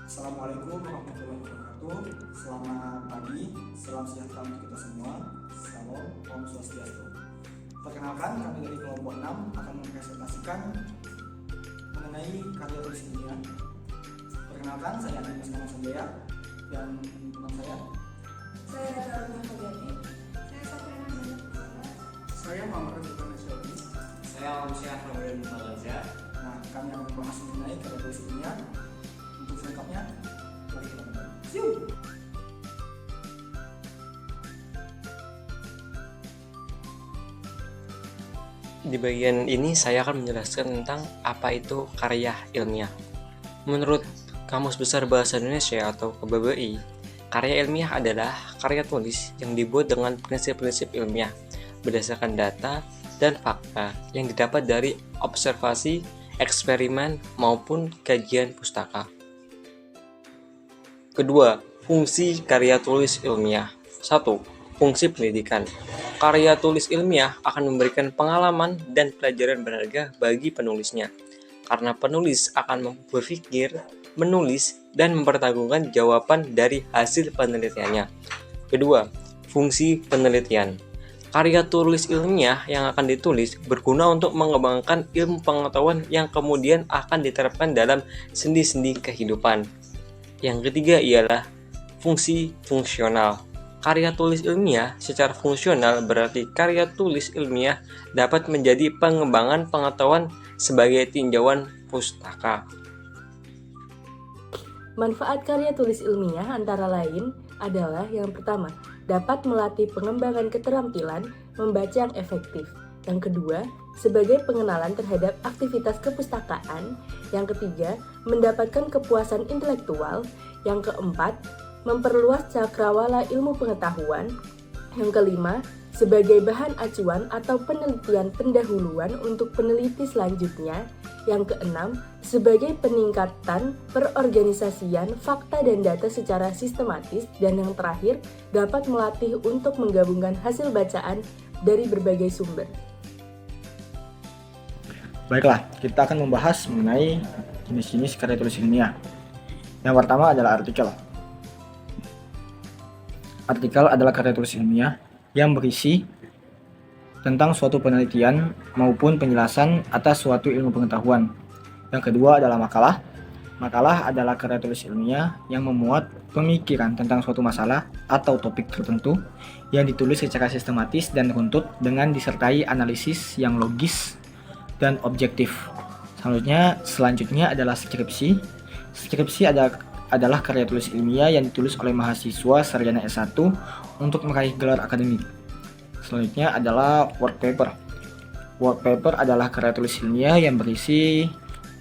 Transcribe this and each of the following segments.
Assalamualaikum warahmatullahi wabarakatuh. Selamat pagi, salam sejahtera untuk kita semua. Salam, Om Swastiastu. Perkenalkan, kami dari kelompok 6 akan mempresentasikan mengenai karya tulis ilmiah. Perkenalkan, saya Anies Muhammad Sanjaya dan teman saya. Saya Darma Hajati. Saya Sabrina Banyak. Saya Muhammad Rizwan Nasyari. Saya Syah Ramadan Malaza. Nah, kami akan membahas mengenai karya tulis ilmiah. Untuk selengkapnya, mari kita mulai. Di bagian ini saya akan menjelaskan tentang apa itu karya ilmiah. Menurut Kamus Besar Bahasa Indonesia atau KBBI, karya ilmiah adalah karya tulis yang dibuat dengan prinsip-prinsip ilmiah berdasarkan data dan fakta yang didapat dari observasi, eksperimen, maupun kajian pustaka. Kedua, fungsi karya tulis ilmiah. 1. Fungsi pendidikan. Karya tulis ilmiah akan memberikan pengalaman dan pelajaran berharga bagi penulisnya, karena penulis akan berpikir, menulis, dan mempertanggungjawabkan jawaban dari hasil penelitiannya. Kedua, fungsi penelitian. Karya tulis ilmiah yang akan ditulis berguna untuk mengembangkan ilmu pengetahuan yang kemudian akan diterapkan dalam sendi-sendi kehidupan. Yang ketiga ialah fungsi fungsional. Karya tulis ilmiah secara fungsional berarti karya tulis ilmiah dapat menjadi pengembangan pengetahuan sebagai tinjauan pustaka. Manfaat karya tulis ilmiah antara lain adalah yang pertama, dapat melatih pengembangan keterampilan membaca yang efektif. Yang kedua, sebagai pengenalan terhadap aktivitas kepustakaan. Yang ketiga, mendapatkan kepuasan intelektual. Yang keempat, memperluas cakrawala ilmu pengetahuan. Yang kelima, sebagai bahan acuan atau penelitian pendahuluan untuk peneliti selanjutnya. Yang keenam, sebagai peningkatan perorganisasian fakta dan data secara sistematis. Dan yang terakhir, dapat melatih untuk menggabungkan hasil bacaan dari berbagai sumber. Baiklah, kita akan membahas mengenai jenis-jenis karya tulis ilmiah. Yang pertama adalah artikel. Artikel adalah karya tulis ilmiah yang berisi tentang suatu penelitian maupun penjelasan atas suatu ilmu pengetahuan. Yang kedua adalah makalah. Makalah adalah karya tulis ilmiah yang memuat pemikiran tentang suatu masalah atau topik tertentu yang ditulis secara sistematis dan runtut dengan disertai analisis yang logis dan objektif. Selanjutnya adalah skripsi. Skripsi adalah karya tulis ilmiah yang ditulis oleh mahasiswa sarjana S1 untuk meraih gelar akademik. Selanjutnya adalah work paper. Work paper adalah karya tulis ilmiah yang berisi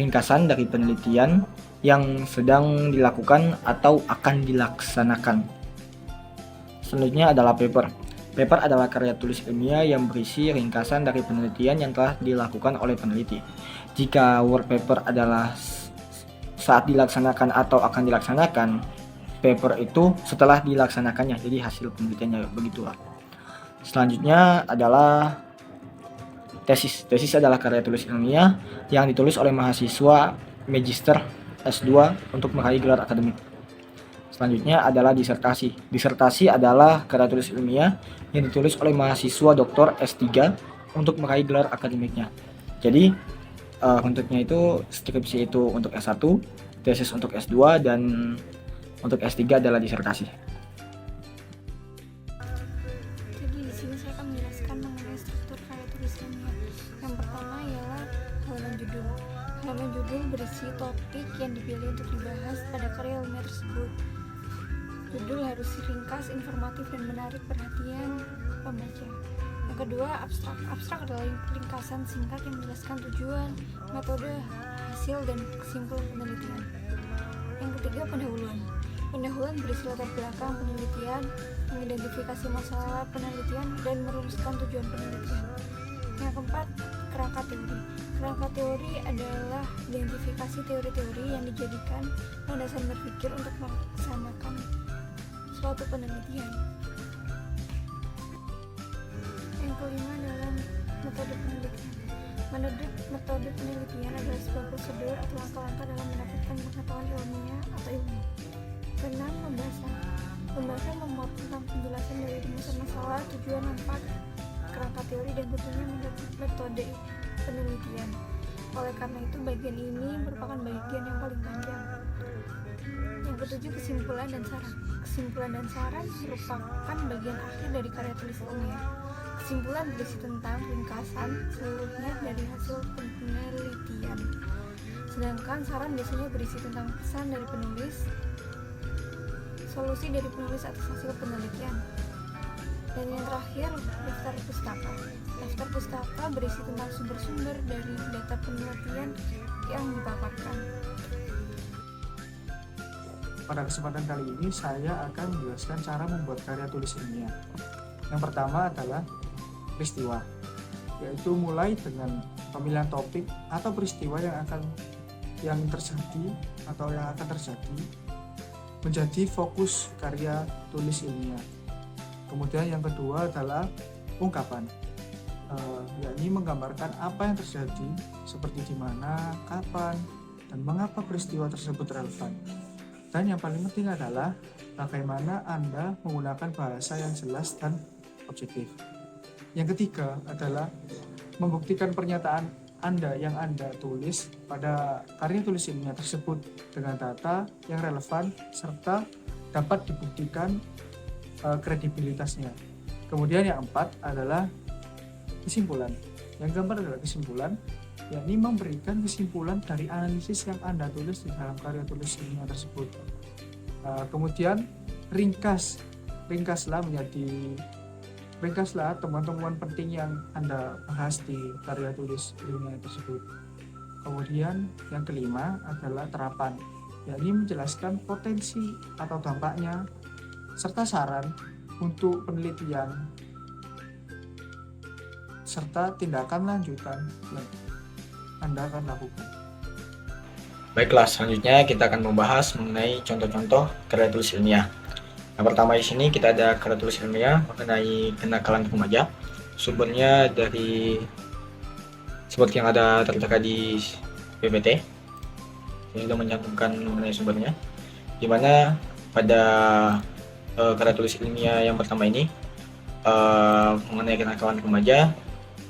ringkasan dari penelitian yang sedang dilakukan atau akan dilaksanakan. Selanjutnya adalah paper. Paper adalah karya tulis ilmiah yang berisi ringkasan dari penelitian yang telah dilakukan oleh peneliti. Jika work paper adalah saat dilaksanakan atau akan dilaksanakan, paper itu setelah dilaksanakannya, jadi hasil penelitiannya, begitulah. Selanjutnya adalah tesis. Tesis adalah karya tulis ilmiah yang ditulis oleh mahasiswa magister S2 untuk meraih gelar akademik. Selanjutnya adalah disertasi. Disertasi adalah karya tulis ilmiah yang ditulis oleh mahasiswa doktor S3 untuk meraih gelar akademiknya. Jadi untuknya itu skripsi itu untuk S1, tesis untuk S2, dan untuk S3 adalah disertasi. Jadi di sini saya akan menjelaskan mengenai struktur karya tulis ilmiah. Yang pertama ialah halaman judul. Halaman judul berisi topik yang dipilih untuk dibahas pada karya ilmiah tersebut. Judul harus ringkas, informatif, dan menarik perhatian pembaca. Yang kedua, abstrak. Abstrak adalah ringkasan singkat yang menjelaskan tujuan, metode, hasil, dan kesimpulan penelitian. Yang ketiga, pendahuluan. Pendahuluan berisi latar belakang penelitian, mengidentifikasi masalah penelitian, dan merumuskan tujuan penelitian. Yang keempat, kerangka teori. Kerangka teori adalah identifikasi teori-teori yang dijadikan landasan berpikir untuk melaksanakan suatu penelitian. Yang kelima adalah metode penelitian. Metode penelitian adalah sebuah prosedur atau langkah-langkah dalam mendapatkan pengetahuan ilmiah atau ilmu. Keenam, pembahasan. Pembahasan memuat tentang penjelasan dari rumusan masalah, tujuan, manfaat, kerangka teori, dan tentunya metode penelitian. Oleh karena itu, bagian ini merupakan bagian yang paling panjang. Yang ketujuh, kesimpulan dan saran. Kesimpulan dan saran merupakan bagian akhir dari karya tulis ilmiah. Kesimpulan berisi tentang ringkasan seluruhnya dari hasil penelitian. Sedangkan saran biasanya berisi tentang pesan dari penulis, solusi dari penulis atas hasil penelitian. Dan yang terakhir, daftar pustaka. Daftar pustaka berisi tentang sumber-sumber dari data penelitian yang dipaparkan. Pada kesempatan kali ini saya akan menjelaskan cara membuat karya tulis ilmiah. Yang pertama adalah peristiwa, yaitu mulai dengan pemilihan topik atau peristiwa yang terjadi atau yang akan terjadi menjadi fokus karya tulis ilmiah. Kemudian yang kedua adalah ungkapan, yakni menggambarkan apa yang terjadi, seperti di mana, kapan, dan mengapa peristiwa tersebut relevan. Dan yang paling penting adalah bagaimana Anda menggunakan bahasa yang jelas dan objektif. Yang ketiga adalah membuktikan pernyataan Anda yang Anda tulis pada karya tulis ilmiah tersebut dengan data yang relevan serta dapat dibuktikan kredibilitasnya. Kemudian yang keempat adalah kesimpulan. Yang keempat adalah kesimpulan, yakni memberikan kesimpulan dari analisis yang Anda tulis di dalam karya tulis ilmiah tersebut. Kemudian ringkaslah temuan-temuan penting yang Anda bahas di karya tulis ilmiah tersebut. Kemudian yang kelima adalah terapan, yakni menjelaskan potensi atau dampaknya serta saran untuk penelitian serta tindakan lanjutan yang Anda akan lakukan. Baiklah, selanjutnya kita akan membahas mengenai contoh-contoh karya tulis ilmiah. Yang pertama di sini kita ada karya tulis ilmiah mengenai kenakalan remaja. Sumbernya dari seperti yang ada tertera di PPT. Saya sudah mencantumkan mengenai sumbernya. Di mana pada karya tulis ilmiah yang pertama ini mengenai kenakalan remaja,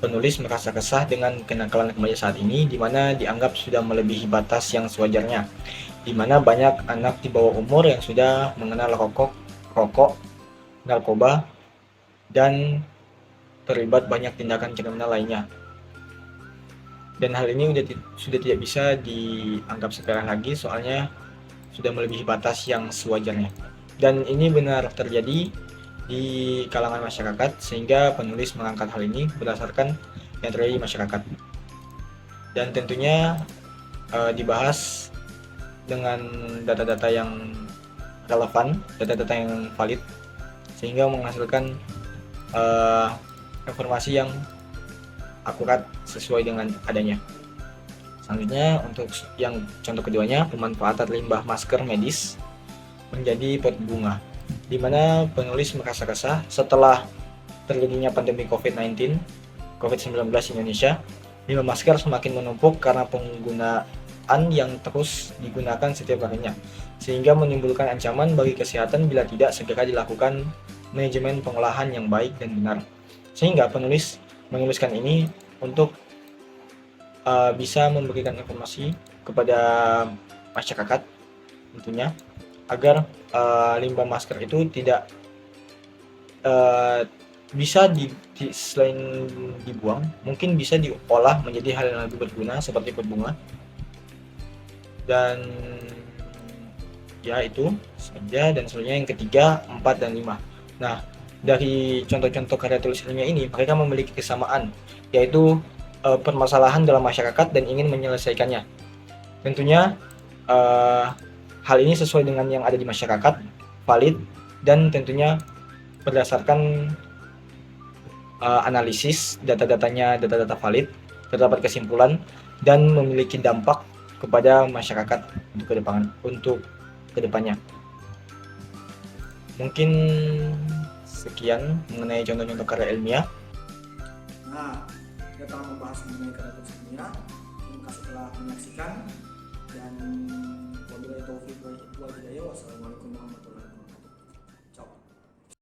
penulis merasa kesah dengan kenakalan remaja saat ini, di mana dianggap sudah melebihi batas yang sewajarnya, di mana banyak anak di bawah umur yang sudah mengenal rokok, narkoba, dan terlibat banyak tindakan kriminal lainnya. Dan hal ini sudah tidak bisa dianggap sepele lagi, soalnya sudah melebihi batas yang sewajarnya. Dan ini benar terjadi di kalangan masyarakat, sehingga penulis mengangkat hal ini berdasarkan yang terjadi di masyarakat. Dan tentunya dibahas dengan data-data yang relevan, data-data yang valid, sehingga menghasilkan informasi yang akurat sesuai dengan adanya. Selanjutnya untuk yang contoh keduanya, pemanfaatan limbah masker medis menjadi pot bunga, di mana penulis merasa kesah setelah terjadinya pandemi COVID-19 di Indonesia. Limbah masker semakin menumpuk karena penggunaan yang terus digunakan setiap harinya, sehingga menimbulkan ancaman bagi kesehatan bila tidak segera dilakukan manajemen pengolahan yang baik dan benar. Sehingga penulis menuliskan ini untuk bisa memberikan informasi kepada masyarakat tentunya, agar limbah masker itu tidak bisa selain dibuang, mungkin bisa diolah menjadi hal yang lebih berguna seperti pot bunga. Dan ya itu saja, dan selanjutnya yang ketiga, 4 dan 5. Nah, dari contoh-contoh karya tulis ilmiah ini, mereka memiliki kesamaan, yaitu permasalahan dalam masyarakat dan ingin menyelesaikannya. Tentunya hal ini sesuai dengan yang ada di masyarakat, valid, dan tentunya berdasarkan analisis data-datanya valid, terdapat kesimpulan, dan memiliki dampak kepada masyarakat untuk kedepannya. Mungkin sekian mengenai contoh-contoh karya ilmiah. Nah, kita telah membahas mengenai karya tulis ilmiah. Terima kasih telah menyaksikan, dan wabillahi taufiq wal hidayah. Wassalamualaikum warahmatullahi wabarakatuh.